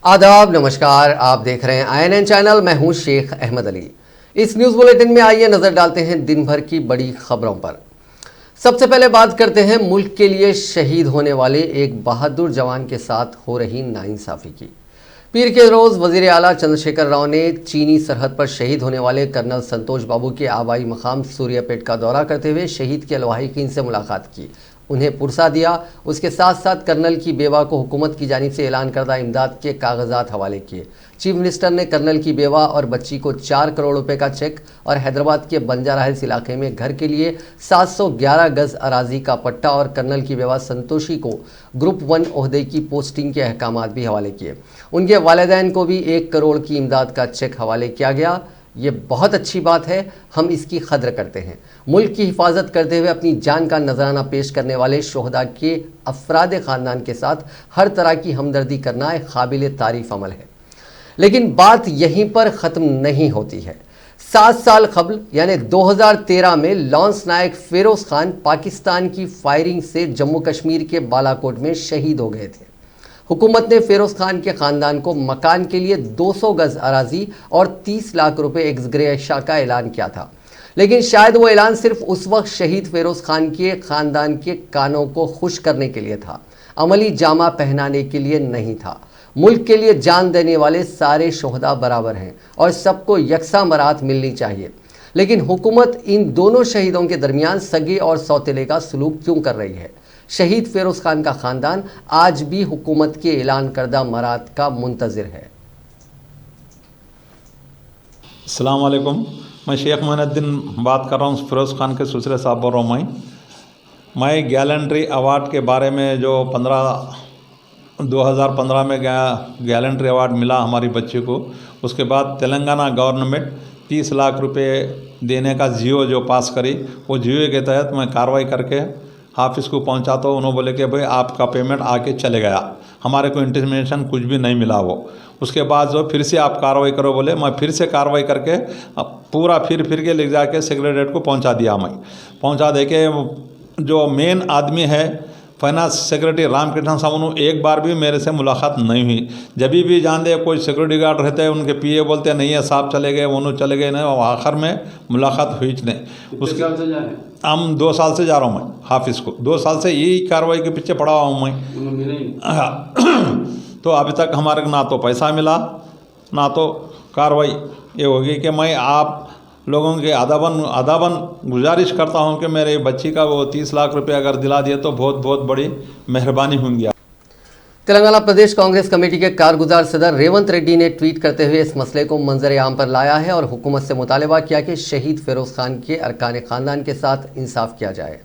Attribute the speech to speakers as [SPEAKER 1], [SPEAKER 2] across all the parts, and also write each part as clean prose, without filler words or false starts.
[SPEAKER 1] आदाब, नमस्कार। आप देख रहे हैं INN चैनल। मैं हूं शेख अहमद अली। इस न्यूज़ बुलेटिन में आइए नज़र डालते हैं दिन भर की बड़ी खबरों पर। सबसे पहले बात करते हैं मुल्क के लिए शहीद होने वाले एक बहादुर जवान के साथ हो रही नाइंसाफ़ी की। पीर के रोज़ वज़ीर आला चंद्रशेखर राव ने चीनी सरहद पर शहीद होने वाले कर्नल संतोष बाबू के आबाई मकाम सूर्यापेट का दौरा करते हुए शहीद के लवाहिकीन से मुलाकात की, उन्हें पुरसा दिया। उसके साथ साथ कर्नल की बेवा को हुकूमत की जानिब से ऐलान करदा इमदाद के कागजात हवाले किए। चीफ मिनिस्टर ने कर्नल की बेवा और बच्ची को 4 करोड़ रुपए का चेक और हैदराबाद के बंजारा हिल्स इलाके में घर के लिए 711 गज अराजी का पट्टा और कर्नल की बेवा संतोषी को ग्रुप 1 ओहदे की पोस्टिंग के अहकामात भी हवाले किए। उनके वालिदैन को भी 1 करोड़ की इमदाद का चेक हवाले किया गया। ये बहुत अच्छी बात है, हम इसकी कद्र करते हैं। मुल्क की हिफाजत करते हुए अपनी जान का नजराना पेश करने वाले शोहदा के अफराद ख़ानदान के साथ हर तरह की हमदर्दी करना एक काबिल तारीफ अमल है। लेकिन बात यहीं पर ख़त्म नहीं होती है। 7 साल कबल यानी 2013 में लॉन्स नायक फेरोज़ खान पाकिस्तान की फायरिंग से जम्मू कश्मीर के बालाकोट में शहीद हो गए थे। हुकूमत ने फेरोज़ खान के ख़ानदान को मकान के लिए 200 गज अराजी और 30 लाख रुपए एक्स ग्रेशिया का ऐलान किया था, लेकिन शायद वो ऐलान सिर्फ उस वक्त शहीद फेरोज़ खान के ख़ानदान के कानों को खुश करने के लिए था, अमली जामा पहनाने के लिए नहीं था। मुल्क के लिए जान देने वाले सारे शोहदा बराबर हैं और सबको यकसा मराहत मिलनी चाहिए, लेकिन हुकूमत इन दोनों शहीदों के दरमियान सगे और सौतेले का सलूक क्यों कर रही है? शहीद फेरोज़ खान का ख़ानदान आज भी हुकूमत के ऐलान करदा मराहत का मुंतज़िर है।
[SPEAKER 2] अस्सलाम वालेकुम, मैं शेख मोइनुद्दीन बात कर रहा हूँ। फेरोज़ खान के ससुरे साहब बोल रहा हूँ। मैं गैलेंट्री अवार्ड के बारे में जो 2015 में गैलेंट्री अवार्ड मिला हमारी बच्ची को, उसके बाद तेलंगाना गवर्नमेंट 30 लाख रुपए देने का जियो जो पास करी, वो जियो के तहत मैं कार्रवाई करके ऑफिस को पहुंचा तो उन्होंने बोले कि भाई आपका पेमेंट आके चले गया, हमारे को इंटीमेशन कुछ भी नहीं मिला। वो उसके बाद जो फिर से आप कार्रवाई करो बोले, मैं फिर से कार्रवाई करके पूरा फिर के ले जाके सेक्रेटरीट को पहुंचा दिया। मैं पहुंचा दे के जो मेन आदमी है फाइनेंस सेक्रेटरी रामकृष्ण साहब, उन्होंने एक बार भी मेरे से मुलाकात नहीं हुई। जब भी जान दे कोई सिक्योरिटी गार्ड रहते हैं, उनके पीए बोलते नहीं है साहब चले गए, उन्होंने चले गए नहीं, और आखिर में मुलाकात हुई नहीं। उसके हम 2 साल से जा रहा हूँ मैं ऑफिस को, 2 साल से यही कार्रवाई के पीछे पड़ा हुआ हूँ मैं। तो अभी तक हमारे को ना तो पैसा मिला ना तो कार्रवाई ये होगी कि मैं आप लोगों के अदाबन गुजारिश करता हूं कि मेरे बच्ची का वो 30 लाख रुपए अगर दिला दिए तो बहुत बहुत बड़ी मेहरबानी होंगी।
[SPEAKER 1] तेलंगाना प्रदेश कांग्रेस कमेटी के कारगुजार सदर रेवंत रेड्डी ने ट्वीट करते हुए इस मसले को मंजर आम पर लाया है और हुकूमत से मुतालबा किया कि शहीद फेरोज़ खान के अरकान ख़ानदान के साथ इंसाफ किया जाए।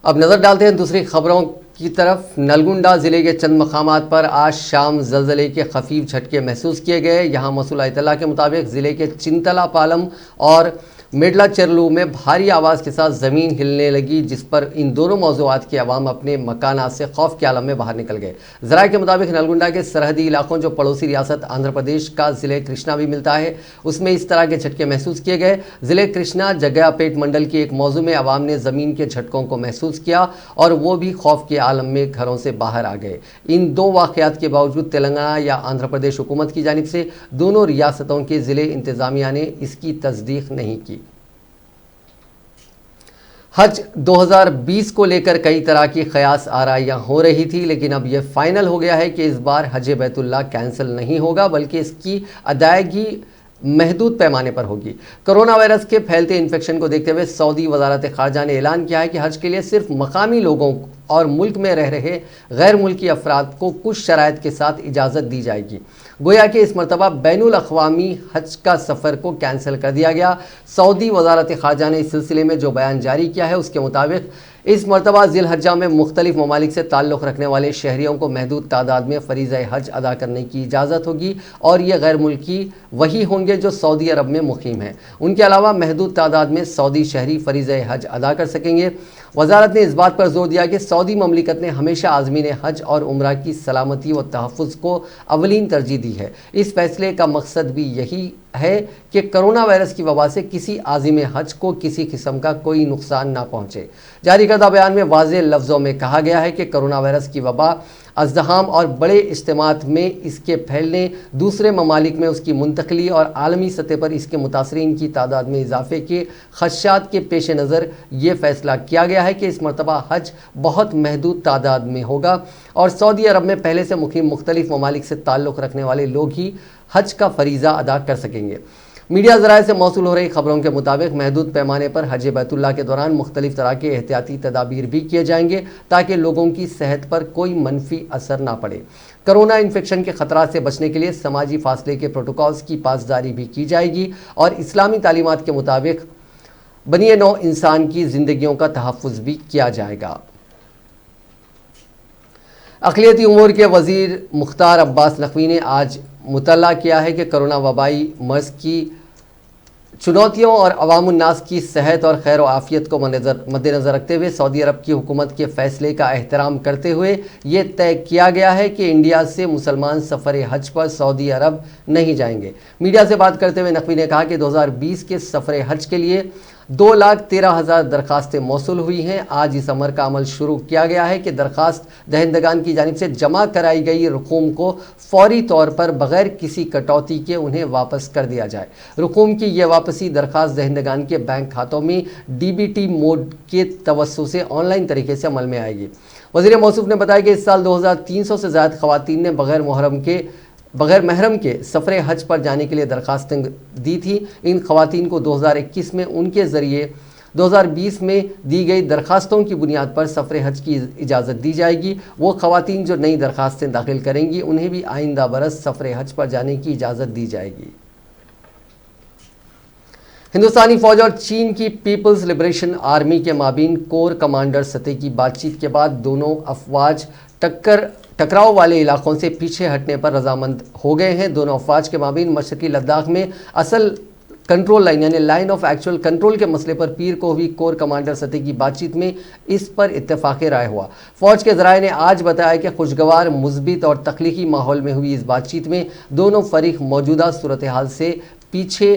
[SPEAKER 1] अब नज़र डालते हैं दूसरी खबरों की तरफ। नलगुंडा ज़िले के चंद मकामात पर आज शाम ज़लज़ले के खफीफ झटके महसूस किए गए। यहाँ मसूल इत्तला के मुताबिक ज़िले के चिंतला पालम और मेडला चेरलू में भारी आवाज़ के साथ ज़मीन हिलने लगी, जिस पर इन दोनों मौज़ूआत के अवाम अपने मकानात से खौफ के आलम में बाहर निकल गए। ज़राए के मुताबिक नलगुंडा के सरहदी इलाकों जो पड़ोसी रियासत आंध्र प्रदेश का ज़िले कृष्णा भी मिलता है, उसमें इस तरह के झटके महसूस किए गए। ज़िले कृष्णा जग्यापेट मंडल के एक मौजू में अवाम ने ज़मीन के झटकों को महसूस किया और वो भी खौफ के आलम में घरों से बाहर आ गए। इन 2 वाक़यात के बावजूद तेलंगाना या आंध्र प्रदेश हुकूमत की जानिब से दोनों रियासतों के ज़िले इंतज़ामिया ने इसकी तस्दीक नहीं की। हज 2020 को लेकर कई तरह की क़यास आराइयाँ हो रही थी, लेकिन अब यह फाइनल हो गया है कि इस बार हज बैतुल्लाह कैंसिल नहीं होगा, बल्कि इसकी अदायगी महदूद पैमाने पर होगी। कोरोना वायरस के फैलते इन्फेक्शन को देखते हुए सऊदी वज़ारत ख़ारजा ने ऐलान किया है कि हज के लिए सिर्फ मकामी लोगों और मुल्क में रह रहे गैर मुल्की अफराद को कुछ शराइत के साथ इजाज़त दी जाएगी। गोया कि इस मरतबा बैनुल अक़वामी हज का सफ़र को कैंसिल कर दिया गया। सऊदी वज़ारत ख़ारजा ने इस सिलसिले में जो बयान जारी किया है, उसके मुताबिक इस मरतबा ज़िलहज्जा में मुख्तलिफ ममालिक से ताल्लुक़ रखने वाले शहरियों को महदूद तादाद में फ़रीज़ा हज अदा करने की इजाज़त होगी और ये गैर मुल्की वही होंगे जो सऊदी अरब में मुक़ीम हैं। उनके अलावा महदूद तादाद में सऊदी शहरी फ़रीज़ा हज अदा कर सकेंगे। वज़ारत ने इस बात पर जोर दिया कि सऊदी ममलिकत ने हमेशा आज़मीन हज और उम्रा की सलामती व तहफ़्फ़ुज़ को अवलीन तरजीह दी है। इस फैसले का मकसद भी यही ہے کہ کرونا وائرس کی وبا سے کسی عازم حج کو کسی قسم کا کوئی نقصان نہ پہنچے۔ جاری کردہ بیان میں واضح لفظوں میں کہا گیا ہے کہ کرونا وائرس کی وبا ازدحام اور بڑے اجتماعات میں اس کے پھیلنے، دوسرے ممالک میں اس کی منتقلی اور عالمی سطح پر اس کے متاثرین کی تعداد میں اضافے کے خدشات کے پیش نظر یہ فیصلہ کیا گیا ہے کہ اس مرتبہ حج بہت محدود تعداد میں ہوگا اور سعودی عرب میں پہلے سے مقیم مختلف ممالک سے تعلق رکھنے والے لوگ ہی حج کا فریضہ ادا کر سکیں گے۔ میڈیا ذرائع سے موصول ہو رہی خبروں کے مطابق محدود پیمانے پر حج بیت اللہ کے دوران مختلف طرح کے احتیاطی تدابیر بھی کیے جائیں گے تاکہ لوگوں کی صحت پر کوئی منفی اثر نہ پڑے۔ کرونا انفیکشن کے خطرات سے بچنے کے لیے سماجی فاصلے کے پروٹوکولز کی پاسداری بھی کی جائے گی اور اسلامی تعلیمات کے مطابق بنی نوع انسان کی زندگیوں کا تحفظ بھی کیا جائے گا۔ اقلیتی امور کے وزیر مختار عباس نقوی نے آج مطلع کیا ہے کہ کرونا وبائی مرض کی چنوتیوں اور عوام الناس کی صحت اور خیر و عافیت کو مد نظر رکھتے ہوئے سعودی عرب کی حکومت کے فیصلے کا احترام کرتے ہوئے یہ طے کیا گیا ہے کہ انڈیا سے مسلمان سفر حج پر سعودی عرب نہیں جائیں گے۔ میڈیا سے بات کرتے ہوئے نقوی نے کہا کہ 2020 کے سفر حج کے لیے 2,13,000 درخواستیں موصول ہوئی ہیں۔ آج اس امر کا عمل شروع کیا گیا ہے کہ درخواست دہندگان کی جانب سے جمع کرائی گئی رقوم کو فوری طور پر بغیر کسی کٹوتی کے انہیں واپس کر دیا جائے۔ رقوم کی یہ واپسی درخواست دہندگان کے بینک کھاتوں میں DBT موڈ کے توسط سے آن لائن طریقے سے عمل میں آئے گی۔ وزیر موصوف نے بتایا کہ اس سال 2,300 سے زائد خواتین نے بغیر محرم کے سفر حج پر جانے کے لیے درخواستیں دی تھی۔ ان خواتین کو 2021 میں ان کے ذریعے 2020 میں دی گئی درخواستوں کی بنیاد پر سفر حج کی اجازت دی جائے گی۔ وہ خواتین جو نئی درخواستیں داخل کریں گی انہیں بھی آئندہ برس سفر حج پر جانے کی اجازت دی جائے گی۔ ہندوستانی فوج اور چین کی پیپلز لبریشن آرمی کے مابین کور کمانڈر سطح کی بات چیت کے بعد دونوں افواج ٹکراؤ والے علاقوں سے پیچھے ہٹنے پر رضامند ہو گئے ہیں۔ دونوں افواج کے مابین مشرقی لداخ میں اصل کنٹرول لائن یعنی لائن آف ایکچوئل کنٹرول کے مسئلے پر پیر کو ہوئی کور کمانڈر سطح کی بات چیت میں اس پر اتفاق رائے ہوا۔ فوج کے ذرائع نے آج بتایا کہ خوشگوار، مثبت اور تخلیقی ماحول میں ہوئی اس بات چیت میں دونوں فریق موجودہ صورتحال سے پیچھے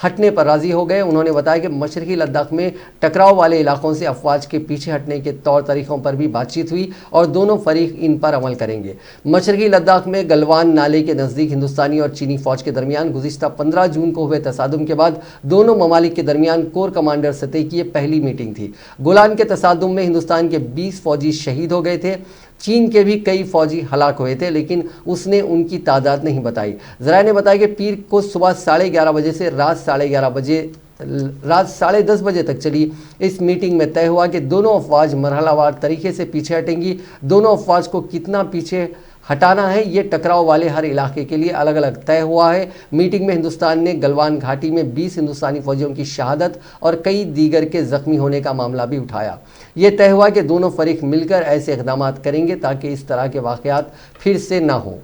[SPEAKER 1] ہٹنے پر راضی ہو گئے۔ انہوں نے بتایا کہ مشرقی لداخ میں ٹکراؤ والے علاقوں سے افواج کے پیچھے ہٹنے کے طور طریقوں پر بھی بات چیت ہوئی اور دونوں فریق ان پر عمل کریں گے۔ مشرقی لداخ میں گلوان نالے کے نزدیک ہندوستانی اور چینی فوج کے درمیان گزشتہ 15 جون کو ہوئے تصادم کے بعد دونوں ممالک کے درمیان کور کمانڈر سطح کی یہ پہلی میٹنگ تھی۔ گولان کے تصادم میں ہندوستان کے 20 فوجی شہید ہو گئے تھے۔ چین کے بھی کئی فوجی ہلاک ہوئے تھے لیکن اس نے ان کی تعداد نہیں بتائی۔ ذرائع نے بتایا کہ پیر کو صبح 11:30 بجے سے رات 10:30 بجے تک چلی اس میٹنگ میں طے ہوا کہ دونوں افواج مرحلہ وار طریقے سے پیچھے ہٹیں گی۔ دونوں افواج کو کتنا پیچھے ہٹانا ہے یہ ٹکراؤ والے ہر علاقے کے لیے الگ الگ طے ہوا ہے۔ میٹنگ میں ہندوستان نے گلوان گھاٹی میں 20 ہندوستانی فوجیوں کی شہادت اور کئی دیگر کے زخمی ہونے کا معاملہ بھی اٹھایا۔ یہ طے ہوا کہ دونوں فریق مل کر ایسے اقدامات کریں گے تاکہ اس طرح کے واقعات پھر سے نہ ہوں۔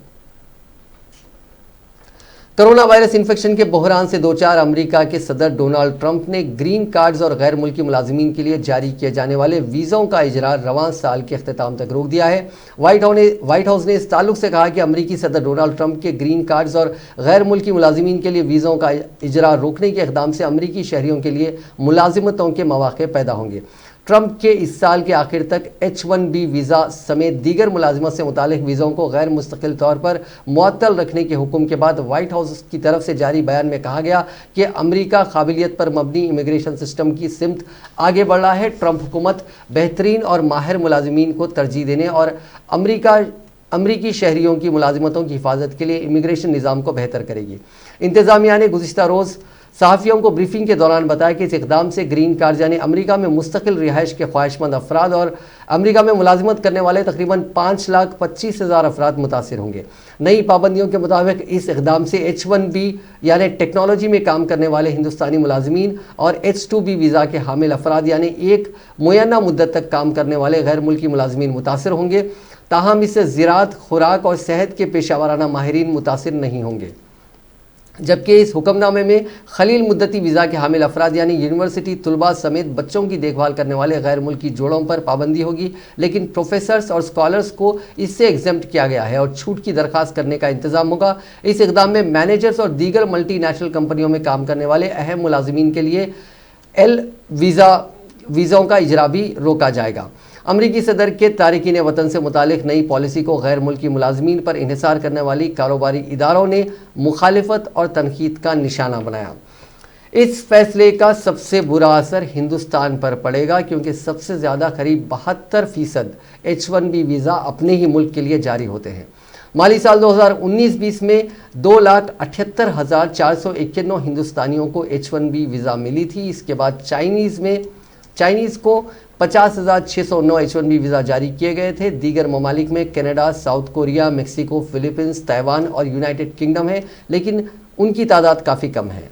[SPEAKER 1] کرونا وائرس انفیکشن کے بحران سے دوچار امریکہ کے صدر ڈونلڈ ٹرمپ نے گرین کارڈز اور غیر ملکی ملازمین کے لیے جاری کیے جانے والے ویزوں کا اجرا رواں سال کے اختتام تک روک دیا ہے۔ وائٹ ہاؤس نے اس تعلق سے کہا کہ امریکی صدر ڈونلڈ ٹرمپ کے گرین کارڈز اور غیر ملکی ملازمین کے لیے ویزوں کا اجرا روکنے کے اقدام سے امریکی شہریوں کے لیے ملازمتوں کے مواقع پیدا ہوں گے۔ ٹرمپ کے اس سال کے آخر تک H-1B ویزا سمیت دیگر ملازمت سے متعلق ویزوں کو غیر مستقل طور پر معطل رکھنے کے حکم کے بعد وائٹ ہاؤس کی طرف سے جاری بیان میں کہا گیا کہ امریکہ قابلیت پر مبنی امیگریشن سسٹم کی سمت آگے بڑھ رہا ہے۔ ٹرمپ حکومت بہترین اور ماہر ملازمین کو ترجیح دینے اور امریکی شہریوں کی ملازمتوں کی حفاظت کے لیے امیگریشن نظام کو بہتر کرے گی۔ انتظامیہ نے گزشتہ روز صحافیوں کو بریفنگ کے دوران بتایا کہ اس اقدام سے گرین کارڈ یعنی امریکہ میں مستقل رہائش کے خواہشمند افراد اور امریکہ میں ملازمت کرنے والے تقریباً 5,25,000 افراد متاثر ہوں گے۔ نئی پابندیوں کے مطابق اس اقدام سے H-1B یعنی ٹیکنالوجی میں کام کرنے والے ہندوستانی ملازمین اور H-2B ویزا کے حامل افراد یعنی ایک معینہ مدت تک کام کرنے والے غیر ملکی ملازمین متاثر ہوں گے۔ تاہم اس سے زراعت، خوراک اور صحت کے پیشہ ورانہ ماہرین متاثر نہیں ہوں گے۔ जबकि इस हुक्मनामे में खलील मुद्दती वीज़ा के हामिल अफराद यानी यूनिवर्सिटी तलबा समेत बच्चों की देखभाल करने वाले गैर मुल्की जोड़ों पर पाबंदी होगी, लेकिन प्रोफेसर्स और स्कॉलर्स को इससे एग्जेम्प्ट किया गया है और छूट की दरख्वास्त करने का इंतजाम होगा। इस इक़दाम में मैनेजर्स और दीगर मल्टी नेशनल कंपनियों में काम करने वाले अहम मुलाजिमीन के लिए एल वीज़ों का इजरा भी रोका जाएगा। अमरीकी सदर के तारिकीन वतन से मुतालिक नई पॉलिसी को गैर मुल्की मुलाजमीन पर इन्हिसार करने वाली कारोबारी इदारों ने मुखालिफत और तनकीद का निशाना बनाया। इस फैसले का सबसे बुरा असर हिंदुस्तान पर पड़ेगा, क्योंकि सबसे ज़्यादा करीब 72% H1B वीज़ा अपने ही मुल्क के लिए जारी होते हैं। माली साल 2019-20 में 2,78,491 हिंदुस्तानियों को H1B वीज़ा मिली थी। इसके बाद चाइनीज़ को 50,609 H1B वीज़ा जारी किए गए थे। दीगर ममालिक में Canada, south Korea, Mexico, Philippines, Taiwan और यूनाइटेड किंगडम है, लेकिन उनकी तादाद काफ़ी कम है।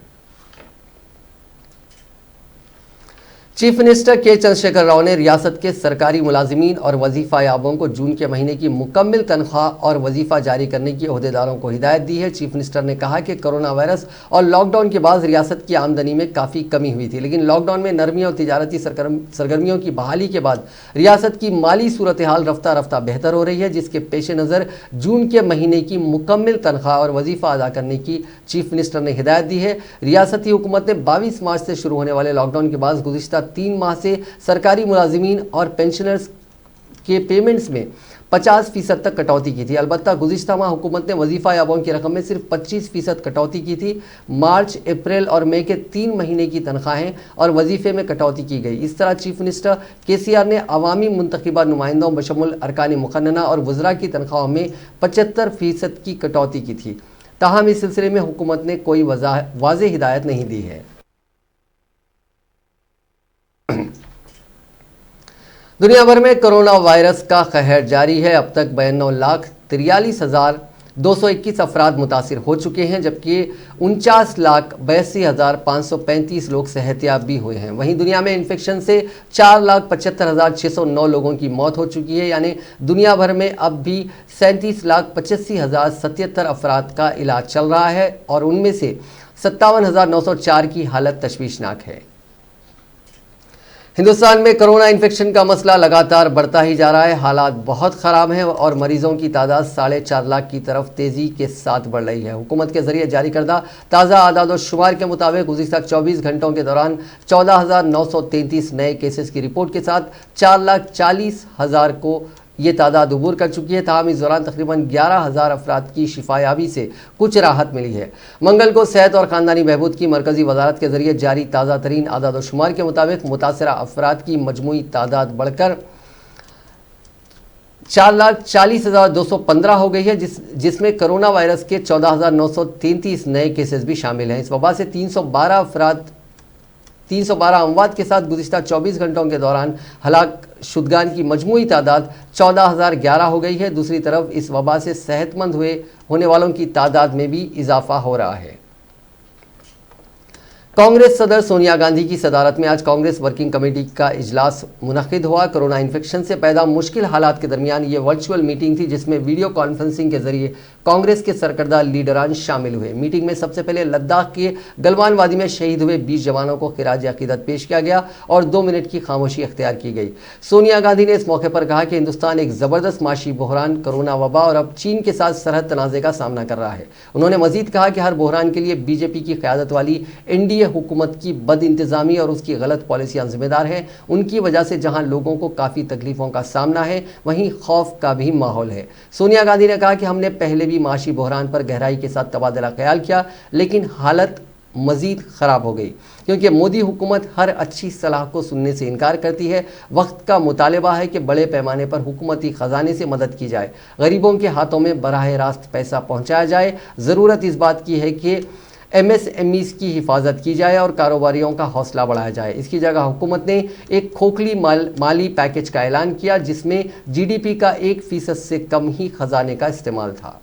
[SPEAKER 1] चीफ मिनिस्टर के चंद्रशेखर राव ने रियासत के सरकारी मुलाजिमीन और वजीफ़ा याबों को जून के महीने की मुकम्मल तनख्वाह और वजीफ़ा जारी करने की ओहदेदारों को हिदायत दी है। चीफ मिनिस्टर ने कहा कि कोरोना वायरस और लॉकडाउन के बाद रियासत की आमदनी में काफ़ी कमी हुई थी, लेकिन लॉकडाउन में नरमी और तिजारती सरगर्मियों की बहाली के बाद रियासत की माली सूरत हाल रफ्ता रफ्ता बेहतर हो रही है, जिसके पेश नज़र जून के महीने की मुकम्मल तनख्वाह और वजीफ़ा अदा करने की चीफ मिनिस्टर ने हिदायत दी है। रियासती हुकूमत ने 22 मार्च से शुरू होने वाले लॉकडाउन के बाद गुज़िश्ता 3 माह से सरकारी मुलाजिमीन और पेंशनर्स के पेमेंट्स में 50% तक कटौती की थी। अलबत्ता गुज़िश्ता माह हुकूमत ने वजीफ़ा याबों की रकम में सिर्फ 25% कटौती की थी। मार्च, अप्रैल और मई के 3 महीने की तनख्वाहें और वजीफ़े में कटौती की गई। इस तरह चीफ मिनिस्टर KCR ने अवामी मुंतखबा नुमाइंदों बशमुल अरकान मुक़न्नना और वज़रा की तनख्वाहों में 75% की कटौती की थी। ताहम इस सिलसिले में हुकूमत ने कोई वाज़ेह हिदायत नहीं दी है। दुनिया भर में कोरोना वायरस का कहर जारी है। अब तक 92,43,221 अफराद मुतासिर हो चुके हैं, जबकि 49,82,535 लोग सेहतियाब भी हुए हैं। वहीं दुनिया में इन्फेक्शन से 4,75,609 लोगों की मौत हो चुकी है, यानी दुनिया भर में अब भी 37,85,077 अफराद का इलाज चल रहा है और उनमें से 57,904 की हालत तशवीशनाक है। हिंदुस्तान में कोरोना इन्फेक्शन का मसला लगातार बढ़ता ही जा रहा है। हालात बहुत ख़राब हैं और मरीजों की तादाद 4.5 लाख की तरफ तेज़ी के साथ बढ़ रही है। हुकूमत के ज़रिए जारी करदा ताज़ा आदाद व शुमार के मुताबिक गुज़िश्ता 24 घंटों के दौरान 14,933 नए केसेस की रिपोर्ट के साथ 4,40,000 को ये तादाद उबूर कर चुकी है। ताहम इस दौरान तकरीबन 11,000 अफराद की शिफायाबी से कुछ राहत मिली है। मंगल को सेहत और ख़ानदानी बहबूद की मरकज़ी वजारत के ज़रिए जारी ताज़ा तरीन आदाद व शुमार के मुताबिक मुतासरा अफराद की मजमूई तादाद बढ़कर 4,40,215 हो गई है, जिसमें कोरोना वायरस के 14,933 नए केसेस भी शामिल हैं। इस वबा से 312 अमवात के साथ गुज़िश्ता 24 घंटों के दौरान हलाक शुदगान की मजमूई तादाद 14,011 हो गई है। दूसरी तरफ इस वबा से सेहतमंद होने वालों की तादाद में भी इजाफा हो रहा है। कांग्रेस सदर सोनिया गांधी की सदारत में आज कांग्रेस वर्किंग कमेटी का इजलास मुनक्किद हुआ। कोरोना इन्फेक्शन से पैदा मुश्किल हालात के दरमियान ये वर्चुअल मीटिंग थी, जिसमें वीडियो कॉन्फ्रेंसिंग के जरिए कांग्रेस के सरकर्दा लीडरान शामिल हुए। मीटिंग में सबसे पहले लद्दाख के गलवान वादी में शहीद हुए 20 जवानों को खिराज अकीदत पेश किया गया और 2 मिनट की खामोशी अख्तियार की गई। सोनिया गांधी ने इस मौके पर कहा कि हिंदुस्तान एक ज़बरदस्त माशी बहरान, कोरोना वबा और अब चीन के साथ सरहद तनाज़े का सामना कर रहा है। उन्होंने मजीद कहा कि हर बहरान के लिए बीजेपी की क़यादत वाली NDA हुकूमत की बद इंतज़ामी और उसकी गलत पॉलिसियाँ जिम्मेदार हैं। उनकी वजह से जहां लोगों को काफ़ी तकलीफ़ों का सामना है, वहीं खौफ का भी माहौल है। सोनिया गांधी ने कहा कि हमने पहले भी माशी बहरान पर गहराई के साथ तबादला ख्याल किया, लेकिन हालत मज़ीद ख़राब हो गई, क्योंकि मोदी हुकूमत हर अच्छी सलाह को सुनने से इनकार करती है। वक्त का मुतालबा है कि बड़े पैमाने पर हुकूमती ख़जाने से मदद की जाए, गरीबों के हाथों में बराह रास्त पैसा पहुँचाया जाए। ज़रूरत इस बात की है कि MSMEs की हिफाजत की जाए और कारोबारियों का हौसला बढ़ाया जाए। इसकी जगह हुकूमत ने एक खोखली माली पैकेज का ऐलान किया, जिसमें GDP का 1% से कम ही खजाने का इस्तेमाल था।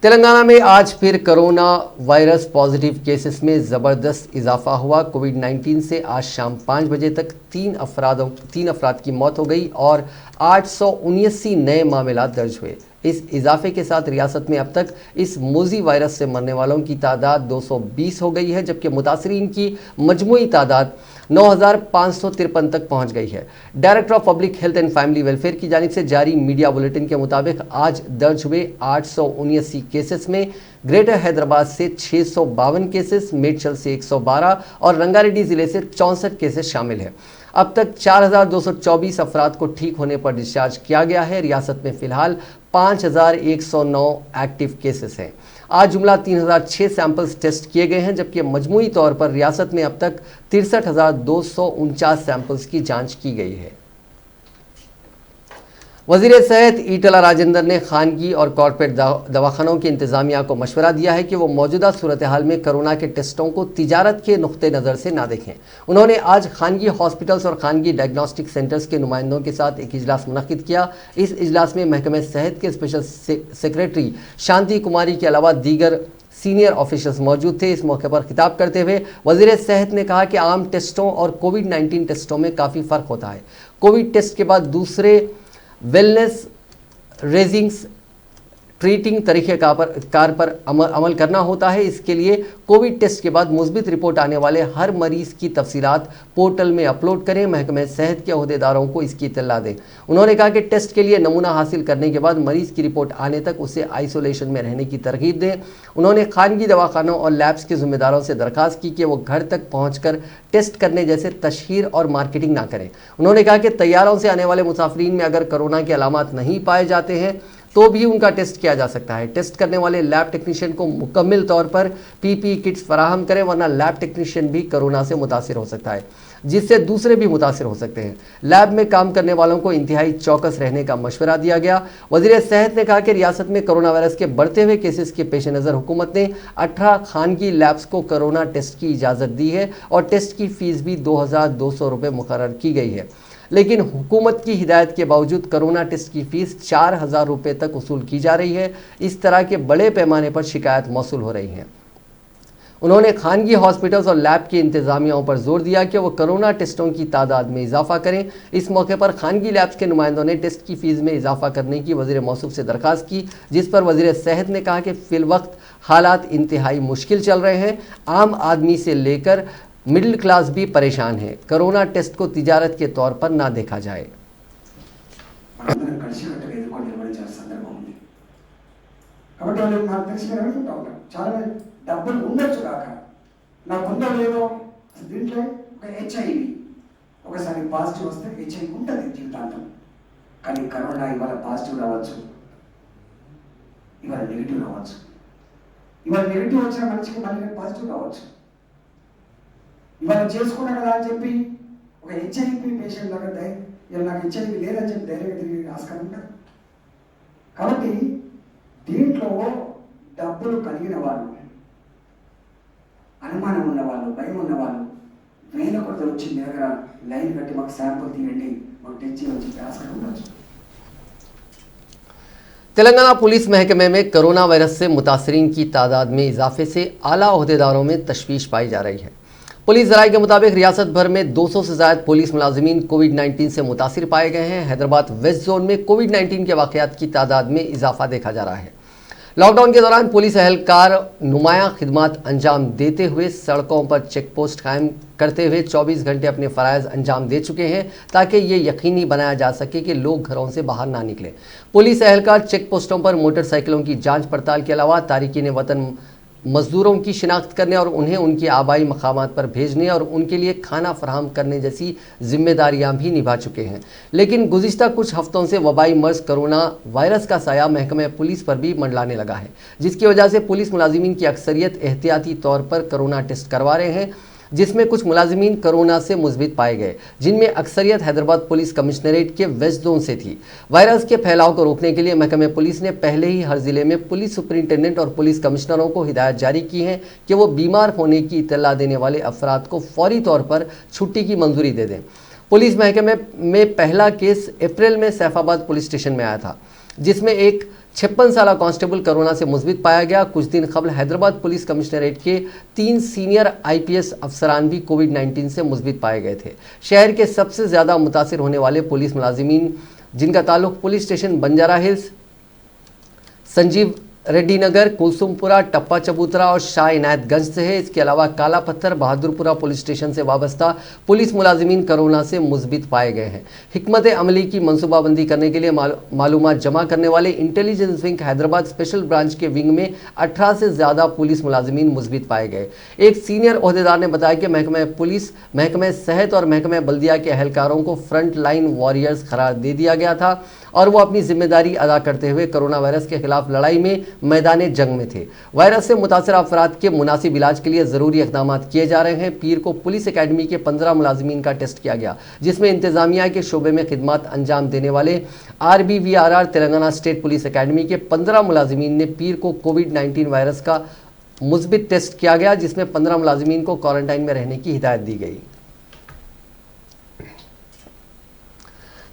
[SPEAKER 1] तेलंगाना में आज फिर कोरोना वायरस पॉजिटिव केसेस में ज़बरदस्त इजाफा हुआ। कोविड-19 से आज शाम 5 बजे तक 3 अफराद की मौत हो गई और 879 नए मामला दर्ज हुए। इस इजाफे के साथ रियासत में अब तक इस मोज़ी वायरस से मरने वालों की तादाद 220 हो गई है, जबकि मुतासरीन की मजमूई तादाद 9,553 तक पहुंच गई है। Director of public health and family welfare की जानिब से जारी मीडिया बुलेटिन के मुताबिक आज दर्ज हुए 879 केसेस में ग्रेटर हैदराबाद से 652 केसेस, मेडचल से 112 और रंगारेड्डी जिले से 64 केसेस शामिल हैं। अब तक 4,224 अफराद को ठीक होने पर डिस्चार्ज किया गया है। रियासत में फिलहाल 5,109 एक्टिव केसेस हैं। आज जुमला 3,006 सैंपल्स टेस्ट किए गए हैं, जबकि मजमूई तौर पर रियासत में अब तक 63,249 सैंपल्स की जांच की गई है। वज़ीर सेहत ईटला राजेंद्र ने खानगी और कॉर्पोरेट दवाखानों की इंतज़ामिया को मशवरा दिया है कि वो मौजूदा सूरत हाल में कोरोना के टेस्टों को तिजारत के नुक्ते नज़र से ना देखें। उन्होंने आज खानगी हॉस्पिटल्स और खानगी डायग्नोस्टिक सेंटर्स के नुमाइंदों के साथ एक इजलास मुनक्किद किया। इस इजलास में महकमे सेहत के स्पेशल सेक्रेटरी शांति कुमारी के अलावा दीगर सीनियर ऑफिसर्स मौजूद थे। इस मौके पर खिताब करते हुए वज़ीर सेहत ने कहा कि आम टेस्टों और कोविड-19 टेस्टों में काफ़ी फ़र्क होता है। कोविड टेस्ट के बाद दूसरे वेलनेस रेजिंग्स ट्रीटिंग तरीक़ेकार पर अमल करना होता है। इसके लिए कोविड टेस्ट के बाद मुस्बित रिपोर्ट आने वाले हर मरीज़ की तफसीलात पोर्टल में अपलोड करें। महकमे सेहत के अहदेदारों को इसकी इत्तला दें। उन्होंने कहा कि टेस्ट के लिए नमूना हासिल करने के बाद मरीज़ की रिपोर्ट आने तक उसे आइसोलेशन में रहने की तरगीब दें। उन्होंने खानगी दवाखानों और लैब्स के ज़िम्मेदारों से दरख्वास्त की कि वो घर तक पहुँचकर टेस्ट करने जैसे तशहीर और मार्केटिंग ना करें। उन्होंने कहा कि तैयारों से आने वाले मुसाफिरीन में अगर कोरोना के अलामात नहीं पाए जाते हैं तो भी उनका टेस्ट किया जा सकता है। टेस्ट करने वाले लैब टेक्नीशियन को मुकम्मल तौर पर पीपीई किट्स फराहम करें, वरना लैब टेक्नीशियन भी कोरोना से मुतासिर हो सकता है, जिससे दूसरे भी मुतासिर हो सकते हैं। लैब में काम करने वालों को इंतहाई चौकस रहने का मशवरा दिया गया। वज़ीर सेहत ने कहा कि रियासत में कोरोना वायरस के बढ़ते हुए केसेस के पेश नज़र हुकूमत ने 18 खानगी लैब्स को कोरोना टेस्ट की इजाज़त दी है और टेस्ट की फ़ीस भी 2,200 रुपये मुकर्रर की गई है। लेकिन हुकूमत की हिदायत के बावजूद कोरोना टेस्ट की फ़ीस 4,000 रुपये तक वसूल की जा रही है। इस तरह के बड़े पैमाने पर शिकायत मौसूल हो रही हैं। उन्होंने खानगी हॉस्पिटल्स और लैब की इंतज़ामियाओं पर जोर दिया कि वो कोरोना टेस्टों की तादाद में इजाफा करें। इस मौके पर खानगी लैब्स के नुमाइंदों ने टेस्ट की फ़ीस में इजाफा करने की वज़ीर मौसूफ से दरख्वास्त की, जिस पर वज़ीर सेहत ने कहा कि फ़िलवक्त हालात इंतहाई मुश्किल चल रहे हैं। आम आदमी से लेकर मिडिल क्लास भी परेशान है। कोरोना टेस्ट को तिजारत के तौर पर ना देखा जाए।
[SPEAKER 3] డబ్బులు ఉండొచ్చు కాక నాకు ఉందో లేదో దీంట్లో ఒక హెచ్ఐవి ఒకసారి పాజిటివ్ వస్తే హెచ్ఐవి ఉంటుంది జీవితాంతం. కానీ కరోనా ఇవాళ పాజిటివ్ రావచ్చు, ఇవాళ నెగిటివ్ రావచ్చు. ఇవాళ నెగిటివ్ వచ్చిన మనిషికి మళ్ళీ పాజిటివ్ రావచ్చు. ఇవాళ చేసుకున్నా కదా అని చెప్పి ఒక హెచ్ఐవి పేషెంట్ లాగా ఇలా నాకు హెచ్ఐవి లేదని చెప్పి ధైర్యంగా తిరిగి ఆస్కారం ఉంటుంది. కాబట్టి దీంట్లో డబ్బులు కలిగిన వాళ్ళు, అనుమానం ఉన్నవాళ్ళు, భయం ఉన్నవాళ్ళు వేల కొలతలు వచ్చి మీ దగ్గర లైన్ కట్టి మాకు శాంపుల్ తీయండి, మాకు టెస్ట్ చేయమని చెప్పి ఆస్కారం ఉండొచ్చు.
[SPEAKER 1] तेलंगाना पुलिस महकमे में कोरोना वायरस से मुतासरीन की तादाद में इजाफे से आला ओहदेदारों में तशवीश पाई जा रही है। पुलिस ज़राए के मुताबिक रियासत भर में 200 से ज़ायद पुलिस मुलाजिमीन कोविड-19 से मुतासिर पाए गए हैं। हैदराबाद वेस्ट जोन में कोविड-19 के वाक़यात की तादाद में इजाफा देखा जा रहा है। लॉकडाउन के दौरान पुलिस अहलकार नुमायां खिदमात अंजाम देते हुए सड़कों पर चेक पोस्ट कायम करते हुए 24 घंटे अपने फ़राइज़ अंजाम दे चुके हैं, ताकि ये यकीनी बनाया जा सके कि लोग घरों से बाहर ना निकलें। पुलिस अहलकार चेक पोस्टों पर मोटरसाइकिलों की जांच पड़ताल के अलावा तारिकीन वतन मज़दूरों की शिनाख्त करने और उन्हें उनके आबाई मकामात पर भेजने और उनके लिए खाना फराहम करने जैसी जिम्मेदारियां भी निभा चुके हैं। लेकिन गुज़िश्ता कुछ हफ्तों से वबाई मर्ज़ कोरोना वायरस का साया महकमे पुलिस पर भी मंडलाने लगा है, जिसकी वजह से पुलिस मुलाजिमीन की अक्सरियत एहतियाती तौर पर कोरोना टेस्ट करवा रहे हैं, जिसमें कुछ मुलाजिमीन कोरोना से मुस्बित पाए गए, जिनमें अक्सरियत हैदराबाद पुलिस कमिश्नरेट के वेस्ट जोन से थी। वायरस के फैलाव को रोकने के लिए महकमे पुलिस ने पहले ही हर ज़िले में पुलिस सुपरिटेंडेंट और पुलिस कमिश्नरों को हिदायत जारी की है कि वो बीमार होने की इत्तला देने वाले अफराद को फौरी तौर पर छुट्टी की मंजूरी दे दें। पुलिस महकमे में पहला केस अप्रैल में सैफाबाद पुलिस स्टेशन में आया था, जिसमें एक 56 साला कांस्टेबल कोरोना से मुस्बित पाया गया। कुछ दिन कबल हैदराबाद पुलिस कमिश्नरेट के 3 सीनियर IPS अफसरान भी कोविड-19 से मुस्बित पाए गए थे। शहर के सबसे ज़्यादा मुतासिर होने वाले पुलिस मुलाजिमीन, जिनका ताल्लुक police station Banjara Hills, Sanjeev Reddy Nagar, Kulsumpura, Tappa Chabutra और शाह इनायतगंज से है। इसके अलावा काला पत्थर, बहादुरपुरा पुलिस स्टेशन से वाबस्ता पुलिस मुलाजिमीन कोरोना से मुस्बित पाए गए हैं। हिकमत अमली की मंसूबाबंदी करने के लिए मालूमात जमा करने वाले intelligence wing Hyderabad special branch के विंग में 18 से ज़्यादा पुलिस मुलाजिमीन मुस्बित पाए गए। एक सीनियर ओहदेदार ने बताया कि महकमा पुलिस, महकमा सेहत और महकमा बल्दिया के अहलकारों को फ्रंट लाइन वॉरियर्स करार दे दिया गया था और वो अपनी जिम्मेदारी अदा करते हुए कोरोना वायरस के खिलाफ लड़ाई में मैदान जंग में थे। वायरस से मुतासर अफराद के मुनासिब इलाज के लिए ज़रूरी इक़दाम किए जा रहे हैं। पीर को पुलिस एकेडमी के 15 मुलाजिमीन का टेस्ट किया गया, जिसमें इंतजामिया के शोबे में खिदमत अंजाम देने वाले RBVRR Telangana state police academy के 15 मुलाजिमीन ने पीर को कोविड-19 वायरस का मुस्बित टेस्ट किया गया, जिसमें 15 मुलाजिमीन को क्वारंटाइन में रहने की हिदायत दी गई।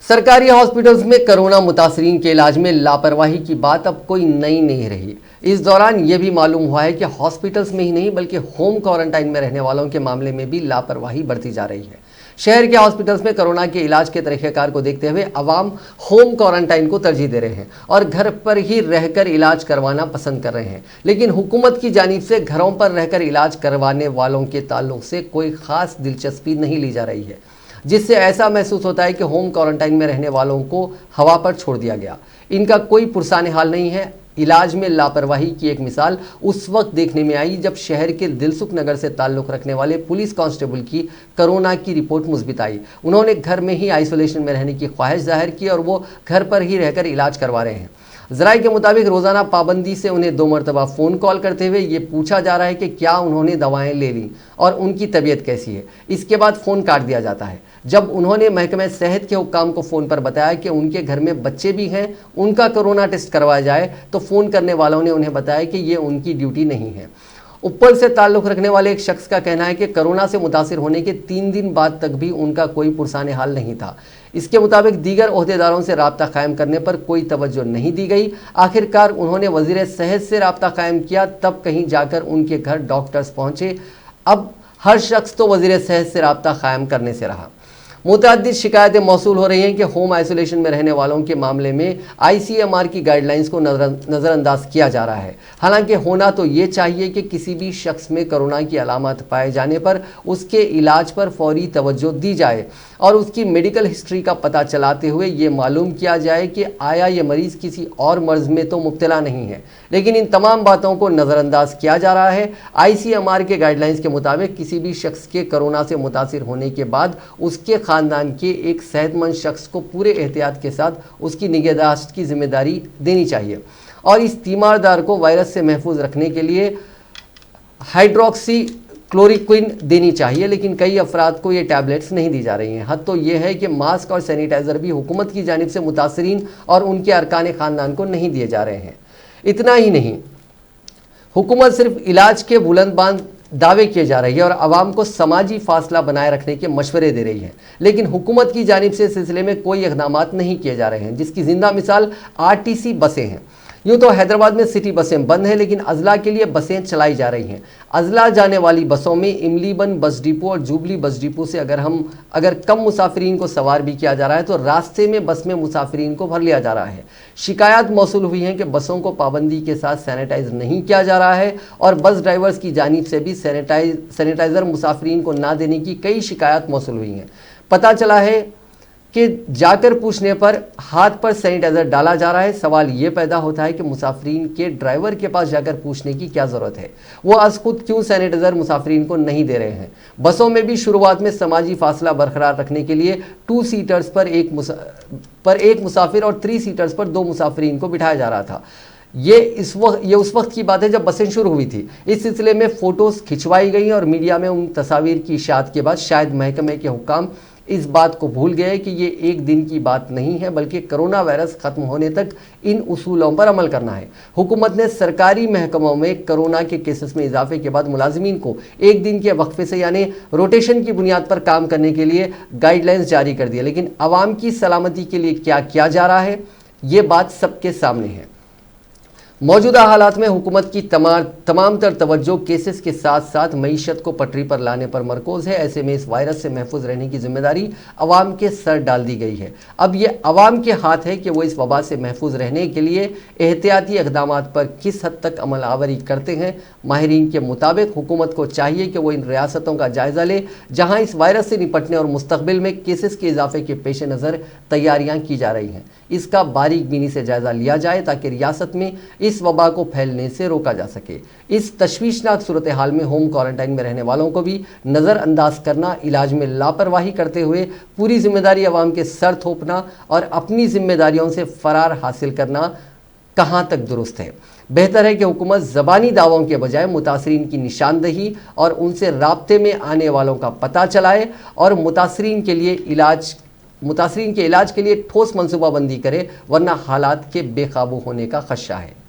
[SPEAKER 1] सरकारी हॉस्पिटल्स में कोरोना मुतासरीन के इलाज में लापरवाही की बात अब कोई नई नहीं रही। इस दौरान यह भी मालूम हुआ है कि हॉस्पिटल्स में ही नहीं बल्कि होम क्वारंटाइन में रहने वालों के मामले में भी लापरवाही बढ़ती जा रही है। शहर के हॉस्पिटल्स में कोरोना के इलाज के तरीक़ेकार को देखते हुए अवाम होम क्वारंटाइन को तरजीह दे रहे हैं और घर पर ही रहकर इलाज करवाना पसंद कर रहे हैं। लेकिन हुकूमत की जानिब से घरों पर रहकर इलाज करवाने वालों के ताल्लुक से कोई ख़ास दिलचस्पी नहीं ली जा रही है, जिससे ऐसा महसूस होता है कि होम क्वारंटाइन में रहने वालों को हवा पर छोड़ दिया गया। इनका कोई पुरसाने हाल नहीं है। इलाज में लापरवाही की एक मिसाल उस वक्त देखने में आई जब शहर के दिलसुख नगर से ताल्लुक़ रखने वाले पुलिस कांस्टेबल की कोरोना की रिपोर्ट मुस्बित आई। उन्होंने घर में ही आइसोलेशन में रहने की ख्वाहिश जाहिर की और वो घर पर ही रहकर इलाज करवा रहे हैं। ज़राए के मुताबिक रोज़ाना पाबंदी से उन्हें 2 मरतबा फ़ोन कॉल करते हुए ये पूछा जा रहा है कि क्या उन्होंने दवाएं ले लीं और उनकी तबीयत कैसी है। इसके बाद फ़ोन काट दिया जाता है। जब उन्होंने महकमा सेहत के हुक्काम को फ़ोन पर बताया कि उनके घर में बच्चे भी हैं, उनका कोरोना टेस्ट करवाया जाए, तो फ़ोन करने वालों ने उन्हें बताया कि ये उनकी ड्यूटी नहीं है। ऊपर से ताल्लुक़ रखने वाले एक शख्स का कहना है कि कोरोना से मुतासिर होने के 3 दिन बाद तक भी उनका कोई पुरसाने हाल नहीं था। इसके मुताबिक दीगर ओहदेदारों से राब्ता कायम करने पर कोई तवज्जो नहीं दी गई। आखिरकार उन्होंने वज़ीर सेहत से राब्ता कायम किया, तब कहीं जाकर उनके घर डॉक्टर्स पहुँचे। अब हर शख्स तो वज़ीर सेहत से राब्ता कायम करने से रहा। मुतअद्दिद शिकायतें मौसूल हो रही हैं कि होम आइसोलेशन में रहने वालों के मामले में ICMR की गाइडलाइंस को नज़रअंदाज किया जा रहा है। हालांकि होना तो ये चाहिए कि किसी भी शख्स में कोरोना की अलामत पाए जाने पर उसके इलाज पर फौरी तवज्जो दी जाए और उसकी मेडिकल हिस्ट्री का पता चलाते हुए ये मालूम किया जाए कि आया ये मरीज़ किसी और मर्ज़ में तो मुब्तला नहीं है। लेकिन इन तमाम बातों को नज़रअंदाज किया जा रहा है। ICMR के गाइडलाइंस के मुताबिक किसी भी शख्स के कोरोना से मुतासिर होने के बाद उसके ख़ानदान के एक सेहतमंद शख्स को पूरे एहतियात के साथ उसकी निगहदाश्त की जिम्मेदारी देनी चाहिए और इस तीमारदार को वायरस से महफूज रखने के लिए हाइड्रोक्सी क्लोरोक्विन देनी चाहिए। लेकिन कई अफराद को ये टैबलेट्स नहीं दी जा रही हैं। हद तो ये है कि मास्क और सैनिटाइज़र भी हुकूमत की जानिब से मुतासरीन और उनके अरकान ख़ानदान को नहीं दिए जा रहे हैं। इतना ही नहीं, हुकूमत सिर्फ इलाज के बुलंदबांद दावे किए जा रही है और आवाम को समाजी फासला बनाए रखने के मशवरे दे रही है, लेकिन हुकूमत की जानिब से इस सिलसिले में कोई इक़दामात नहीं किए जा रहे हैं, जिसकी जिंदा मिसाल RTC बसें हैं। यूँ तो हैदराबाद में सिटी बसें बंद हैं, लेकिन अजला के लिए बसें चलाई जा रही हैं। अजला जाने वाली बसों में इमलीबन बस डिपो और जुबली बस डिपो से अगर कम मुसाफिरीन को सवार भी किया जा रहा है तो रास्ते में बस में मुसाफिरीन को भर लिया जा रहा है। शिकायत मौसूल हुई हैं कि बसों को पाबंदी के साथ सैनिटाइज नहीं किया जा रहा है और बस ड्राइवर्स की जानिब से भी सैनिटाइज़र मुसाफिरीन को ना देने की कई शिकायत मौसूल हुई हैं। पता चला है कि जाकर पूछने पर हाथ पर सैनिटाइज़र डाला जा रहा है। सवाल ये पैदा होता है कि मुसाफिरीन के ड्राइवर के पास जाकर पूछने की क्या ज़रूरत है, वो आज खुद क्यों सैनिटाइज़र मुसाफिरीन को नहीं दे रहे हैं। बसों में भी शुरुआत में समाजी फासला बरकरार रखने के लिए 2 सीटर्स पर एक मुसाफिर और 3 सीटर्स पर 2 मुसाफिरीन को बिठाया जा रहा था। ये उस वक्त की बात है जब बसें शुरू हुई थी। इस सिलसिले में फ़ोटोज़ खिंचवाई गई और मीडिया में उन तस्वीर की इशाअत के बाद शायद महकमे के हुक्काम इस बात को भूल गए कि ये एक दिन की बात नहीं है, बल्कि कोरोना वायरस ख़त्म होने तक इन उसूलों पर अमल करना है। हुकूमत ने सरकारी महकमों में कोरोना के केसेस में इजाफे के बाद मुलाजिमीन को एक दिन के वक्फे से यानी रोटेशन की बुनियाद पर काम करने के लिए गाइडलाइंस जारी कर दिए, लेकिन आवाम की सलामती के लिए क्या किया जा रहा है, ये बात सबके सामने है। मौजूदा हालात में हुकूमत की तमाम तर तवज्जो केसेस के साथ साथ मईशत को पटरी पर लाने पर मरकूज है। ऐसे में इस वायरस से महफूज रहने की जिम्मेदारी अवाम के सर डाल दी गई है। अब ये अवाम के हाथ है कि वो इस वबा से महफूज रहने के लिए एहतियाती इक़दामात पर किस हद तक अमल आवरी करते हैं। माहिरीन के मुताबिक हुकूमत को चाहिए कि वो इन रियासतों का जायज़ा ले जहाँ इस वायरस से निपटने और मुस्तक़बिल में केसेस के इजाफे के पेश नज़र तैयारियाँ की जा रही हैं। इसका बारीक बीनी से जायज़ा लिया जाए ताकि रियासत में इस वबा को फैलने से रोका जा सके। इस तशवीशनाक सूरत हाल में होम क्वारंटाइन में रहने वालों को भी नज़रअंदाज करना, इलाज में लापरवाही करते हुए पूरी जिम्मेदारी अवाम के सर थोपना और अपनी जिम्मेदारियों से फरार हासिल करना कहाँ तक दुरुस्त है। बेहतर है कि हुकूमत ज़बानी दावों के बजाय मुतासरीन की निशानदही और उनसे राब्ते में आने वालों का पता चलाए और मुतासरीन के इलाज के लिए ठोस मंसूबाबंदी करे, वरना हालात के बेकाबू होने का खदशा है।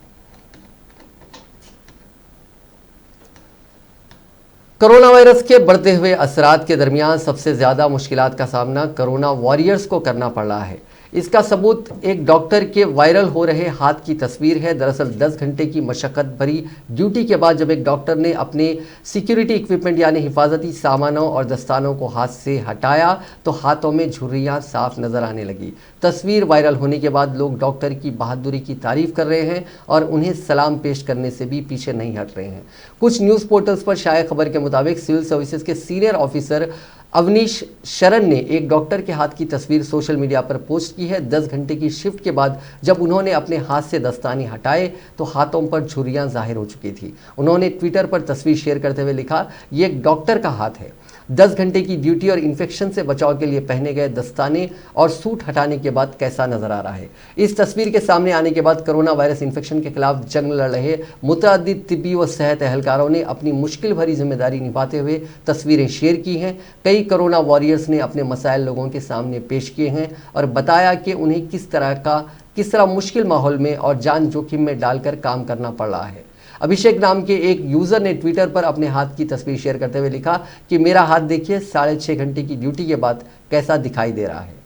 [SPEAKER 1] कोरोना वायरस के बढ़ते हुए असरात के दरमियान सबसे ज़्यादा मुश्किलात का सामना कोरोना वॉरियर्स को करना पड़ रहा है। इसका सबूत एक डॉक्टर के वायरल हो रहे हाथ की तस्वीर है। दरअसल 10 घंटे की मशक्क़त भरी ड्यूटी के बाद जब एक डॉक्टर ने अपने सिक्योरिटी इक्विपमेंट यानी हिफाजती सामानों और दस्तानों को हाथ से हटाया तो हाथों में झुर्रियाँ साफ नज़र आने लगी। तस्वीर वायरल होने के बाद लोग डॉक्टर की बहादुरी की तारीफ़ कर रहे हैं और उन्हें सलाम पेश करने से भी पीछे नहीं हट रहे हैं। कुछ न्यूज़ पोर्टल्स पर शाया खबर के मुताबिक सिविल सर्विसेज के सीनियर ऑफिसर अवनीश शरण ने एक डॉक्टर के हाथ की तस्वीर सोशल मीडिया पर पोस्ट की है। 10 घंटे की शिफ्ट के बाद जब उन्होंने अपने हाथ से दस्ताने हटाए तो हाथों पर झुर्रियां जाहिर हो चुकी थी। उन्होंने ट्विटर पर तस्वीर शेयर करते हुए लिखा, ये एक डॉक्टर का हाथ है। 10 घंटे की ड्यूटी और इन्फेक्शन से बचाव के लिए पहने गए दस्ताने और सूट हटाने के बाद कैसा नजर आ रहा है। इस तस्वीर के सामने आने के बाद कोरोना वायरस इन्फेक्शन के खिलाफ जंग लड़ रहे मुतअद्दिद तिब्बी व सेहत एहलकारों ने अपनी मुश्किल भरी जिम्मेदारी निभाते हुए तस्वीरें शेयर की हैं। कई कोरोना वॉरियर्स ने अपने मसाइल लोगों के सामने पेश किए हैं और बताया कि उन्हें किस तरह मुश्किल माहौल में और जान जोखिम में डालकर काम करना पड़ रहा है। अभिषेक नाम के एक यूज़र ने ट्विटर पर अपने हाथ की तस्वीर शेयर करते हुए लिखा कि मेरा हाथ देखिए, 6.5 घंटे की ड्यूटी के बाद कैसा दिखाई दे रहा है।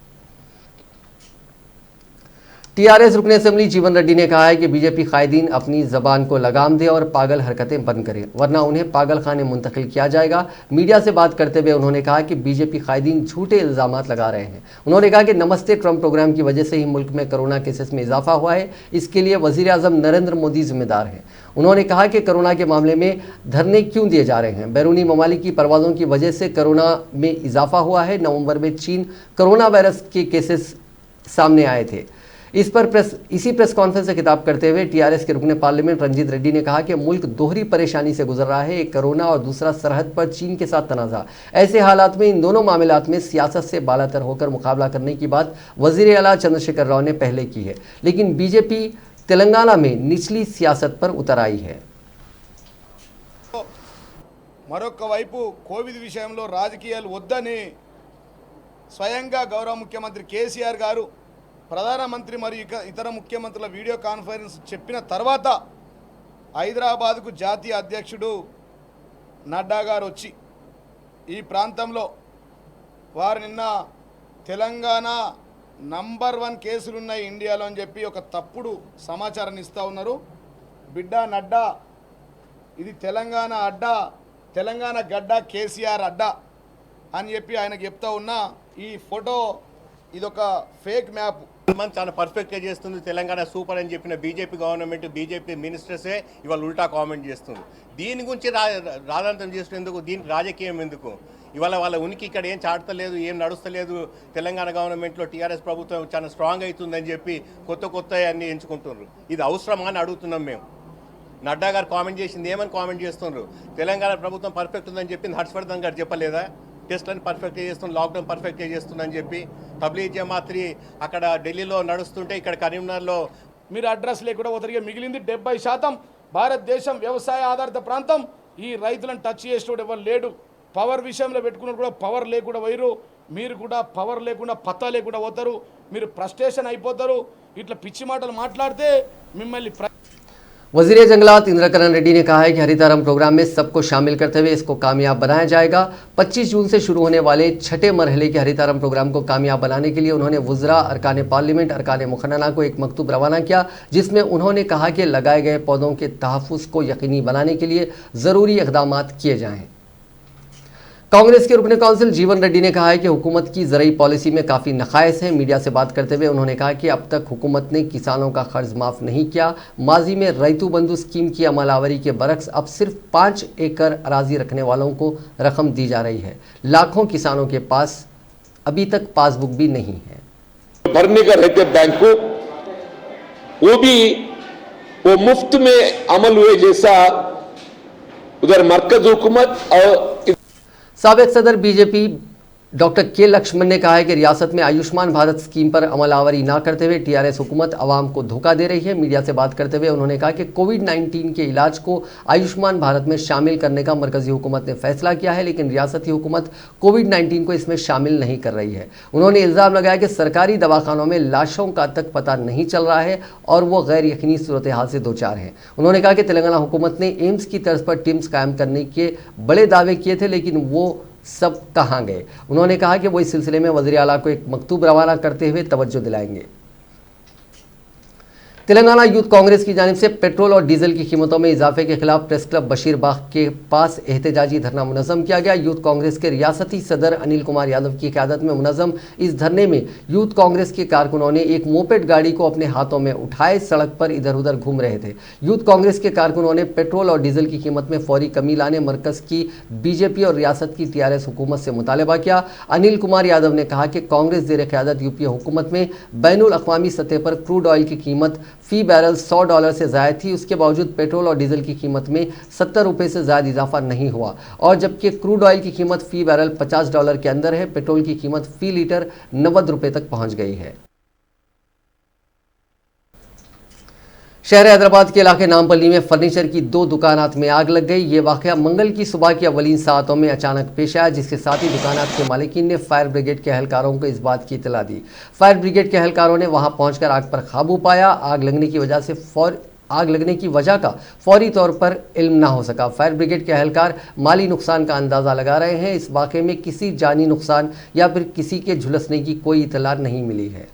[SPEAKER 1] टीआरएस रुकन असेंबली जीवन रेड्डी ने कहा है कि बीजेपी कायदीन अपनी ज़बान को लगाम दे और पागल हरकतें बंद करें, वरना उन्हें पागल खाने मुंतकिल किया जाएगा। मीडिया से बात करते हुए उन्होंने कहा कि बीजेपी कायदीन झूठे इल्ज़ामात लगा रहे हैं। उन्होंने कहा कि नमस्ते ट्रंप प्रोग्राम की वजह से ही मुल्क में कोरोना केसेस में इजाफा हुआ है, इसके लिए वज़ीर आज़म नरेंद्र मोदी जिम्मेदार हैं। उन्होंने कहा कि कोरोना के मामले में धरने क्यों दिए जा रहे हैं। बैरूनी ममालिक की परवाज़ों की वजह से कोरोना में इजाफा हुआ है। नवंबर में चीन कोरोना वायरस के केसेस सामने आए थे। इसी प्रेस कॉन्फ्रेंस से खिताब करते हुए टीआरएस के रुकने पार्लियामेंट रंजीत रेड्डी ने कहा कि मुल्क दोहरी परेशानी से गुजर रहा है, एक कोरोना और दूसरा सरहद पर चीन के साथ तनाज़ा। ऐसे हालात में इन दोनों मामलात में सियासत से बालातर होकर मुकाबला करने की बात वज़ीर आला चंद्रशेखर राव ने पहले की है, लेकिन बीजेपी तेलंगाना में निचली सियासत पर उतर आई है।
[SPEAKER 4] మరొక వైపు కోవిడ్ విషయంలో రాజకీయాలు వద్దని స్వయంగా గౌరవ ముఖ్యమంత్రి కేసీఆర్ గారు ప్రధానమంత్రి మరియు ఇతర ముఖ్యమంత్రుల వీడియో కాన్ఫరెన్స్ చెప్పిన తర్వాత హైదరాబాద్కు జాతీయ అధ్యక్షుడు నడ్డా గారు వచ్చి ఈ ప్రాంతంలో వారు నిన్న తెలంగాణ నంబర్ 1 కేసులు ఉన్నాయి ఇండియాలో అని చెప్పి ఒక తప్పుడు సమాచారాన్ని ఇస్తూ ఉన్నారు. బిడ్డ నడ్డా, ఇది తెలంగాణ అడ్డా, తెలంగాణ గడ్డ, కేసీఆర్ అడ్డా అని చెప్పి ఆయనకు చెప్తా ఉన్నా. ఈ ఫోటో ఇదొక ఫేక్ మ్యాప్.
[SPEAKER 5] చాలా పర్ఫెక్ట్గా చేస్తుంది. తెలంగాణ సూపర్ అని చెప్పిన బీజేపీ గవర్నమెంట్, బీజేపీ మినిస్టర్సే ఇవాళ ఉల్టా కామెంట్ చేస్తుంది. దీని గురించి రాజాంతం చేసేందుకు, దీనికి రాజకీయం ఎందుకు? ఇవాళ వాళ్ళ ఉనికి ఇక్కడ ఏం చాటలేదు, ఏం నడుస్తలేదు. తెలంగాణ గవర్నమెంట్లో టీఆర్ఎస్ ప్రభుత్వం చాలా స్ట్రాంగ్ అవుతుందని చెప్పి కొత్త అన్ని ఎంచుకుంటున్నారు. ఇది అవసరమా అని అడుగుతున్నాం మేము. నడ్డా గారు కామెంట్ చేసింది ఏమని కామెంట్ చేస్తున్నారు? తెలంగాణ ప్రభుత్వం పర్ఫెక్ట్ ఉందని చెప్పింది హర్షవర్ధన్ గారు చెప్పలేదా? టెస్ట్లను పర్ఫెక్ట్గా చేస్తుంది, లాక్డౌన్ పర్ఫెక్ట్గా చేస్తుందని చెప్పి. తబ్లీగ్ జమాత్రి అక్కడ ఢిల్లీలో నడుస్తుంటే ఇక్కడ కరీంనగర్లో
[SPEAKER 4] మీరు అడ్రస్ లేకుండా ఒకరికి మిగిలింది 70%. భారతదేశం వ్యవసాయ ఆధారిత ప్రాంతం. ఈ రైతులను టచ్ చేసేవాడు ఎవరు లేడు. పవర్ విషయంలో పెట్టుకున్నప్పుడు కూడా పవర్ లేకుండా వైరు, మీరు కూడా పవర్ లేకుండా పత్తా లేకుండా పోతారు. మీరు ఫ్రస్ట్రేషన్ అయిపోతారు. ఇట్లా పిచ్చి మాటలు మాట్లాడితే మిమ్మల్ని
[SPEAKER 1] वज़ीर जंगलात इंद्रकरण रेड्डी ने कहा है कि हरितारम प्रोग्राम में सबको शामिल करते हुए इसको कामयाब बनाया जाएगा। 25 जून से शुरू होने वाले छठे मरहले के हरितारम प्रोग्राम को कामयाब बनाने के लिए उन्होंने वुज़रा, अरकान पार्लियामेंट, अरकान मुखन्ना को एक मकतूब रवाना किया, जिसमें उन्होंने कहा कि लगाए गए पौधों के तहफ़्फ़ुज़ को यकीनी बनाने के लिए ज़रूरी इक़दामात किए जाएँ। कांग्रेस के रुकने काउंसिल जीवन रेड्डी ने कहा है कि हुकूमत की ज़रई पॉलिसी में काफ़ी नक़ाइस हैं। मीडिया से बात करते हुए उन्होंने कहा कि अब तक हुकूमत ने किसानों का कर्ज माफ़ नहीं किया। माजी में रैतू बंधु स्कीम की अमलावरी के बरक्स अब सिर्फ 5 एकड़ अराजी रखने वालों को रकम दी जा रही है। लाखों किसानों के पास अभी तक पासबुक भी नहीं है।
[SPEAKER 6] भरने का रहते बैंक को वो मुफ्त में अमल हुए जैसा उधर मरकज हुकूमत और
[SPEAKER 1] साबिक सदर बीजेपी डॉक्टर के लक्ष्मण ने कहा है कि रियासत में आयुष्मान भारत स्कीम पर अमलावरी ना करते हुए टीआरएस हुकूमत आवाम को धोखा दे रही है। मीडिया से बात करते हुए उन्होंने कहा कि कोविड-19 के इलाज को आयुष्मान भारत में शामिल करने का मरकजी हुकूमत ने फैसला किया है, लेकिन रियासती हुकूमत कोविड-19 को इसमें शामिल नहीं कर रही है। उन्होंने इल्ज़ाम लगाया कि सरकारी दवाखानों में लाशों का तक पता नहीं चल रहा है और वो गैर यकीनी सूरत हाल से दो चार हैं। उन्होंने कहा कि तेलंगाना हुकूमत ने एम्स की तर्ज पर टिम्स कायम करने के बड़े दावे किए थे, लेकिन वो सब कहाँ गए। उन्होंने कहा कि वो इस सिलसिले में वज़ीर आला को एक मकतूब रवाना करते हुए तवज्जो दिलाएंगे। तेलंगाना यूथ कांग्रेस की जानिब से पेट्रोल और डीजल की कीमतों में इजाफे के खिलाफ प्रेस क्लब बशीर बाग के पास एहतजाजी धरना मुनज़्ज़म किया गया। यूथ कांग्रेस के रियासती सदर अनिल कुमार यादव की क़यादत में मुनज़्ज़म इस धरने में यूथ कांग्रेस के कारकुनों ने एक मोपेड गाड़ी को अपने हाथों में उठाए सड़क पर इधर उधर घूम रहे थे। यूथ कांग्रेस के कारकुनों ने पेट्रोल और डीजल की कीमत में फौरी कमी लाने मरकज़ की बीजेपी और रियासत की टीआरएस हुकूमत से मुतालबा किया। अनिल कुमार यादव ने कहा कि कांग्रेस ज़ेर क़यादत यूपीए हुकूमत में बैनुल अक़वामी सतह पर क्रूड ऑयल की कीमत फ़ी बैरल $100 से ज़ायद थी। उसके बावजूद पेट्रोल और डीजल की कीमत में 70 रुपये से ज़्यादा इजाफा नहीं हुआ, और जबकि क्रूड ऑयल की कीमत फ़ी बैरल $50 के अंदर है। पेट्रोल की कीमत फ़ी लीटर 90 रुपये तक पहुंच गई है। शहर हैदराबाद के इलाके नामपल्ली में फर्नीचर की 2 दुकानात में आग लग गई। ये वाक़या मंगल की सुबह की अवलीन सातों में अचानक पेश आया, जिसके साथ ही दुकानात के मालिकीन ने फायर ब्रिगेड के एहलकारों को इस बात की इत्तला दी। फायर ब्रिगेड के एहलकारों ने वहां पहुंचकर आग पर काबू पाया। आग लगने की वजह का फौरी तौर पर इल्म ना हो सका। फायर ब्रिगेड के एहलकार माली नुकसान का अंदाज़ा लगा रहे हैं। इस वाक़े में किसी जानी नुकसान या फिर किसी के झुलसने की कोई इत्तला नहीं मिली है।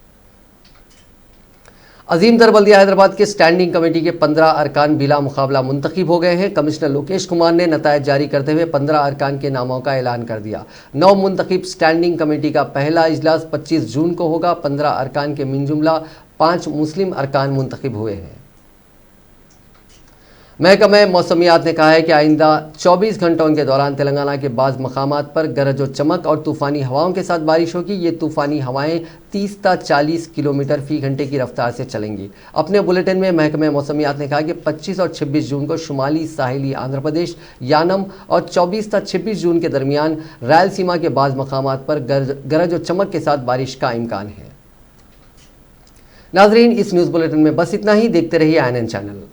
[SPEAKER 1] अजीम दर बल्दिया हैदराबाद के स्टैंडिंग कमेटी के 15 अरकान बिला मुकाबला मुंतखब हो गए हैं। कमिश्नर लोकेश कुमार ने नतायज जारी करते हुए 15 अरकान के नामों का ऐलान कर दिया। 9 मुंतखब स्टैंडिंग कमेटी का पहला इजलास 25 जून को होगा। 15 अरकान के मिन जुमला 5 मुस्लिम अरकान मुंतखब हुए हैं। महकमा मौसमियात ने कहा है कि आइंदा 24 घंटों के दौरान तेलंगाना के बाज़ मकामात पर गरज व चमक और तूफ़ानी हवाओं के साथ बारिश होगी। ये तूफ़ानी हवाएं 30 से 40 किलोमीटर फ़ी घंटे की रफ्तार से चलेंगी। अपने बुलेटिन में महकमा मौसमियात ने कहा कि 25 और 26 जून को शुमाली साहिली आंध्र प्रदेश यानम और 24 से 26 जून के दरमियान रायलसीमा के बाज़ मकामात पर गरज व चमक के साथ बारिश का इम्कान है। नाजरीन, इस न्यूज़ बुलेटिन में बस इतना ही। देखते रहिए INN चैनल।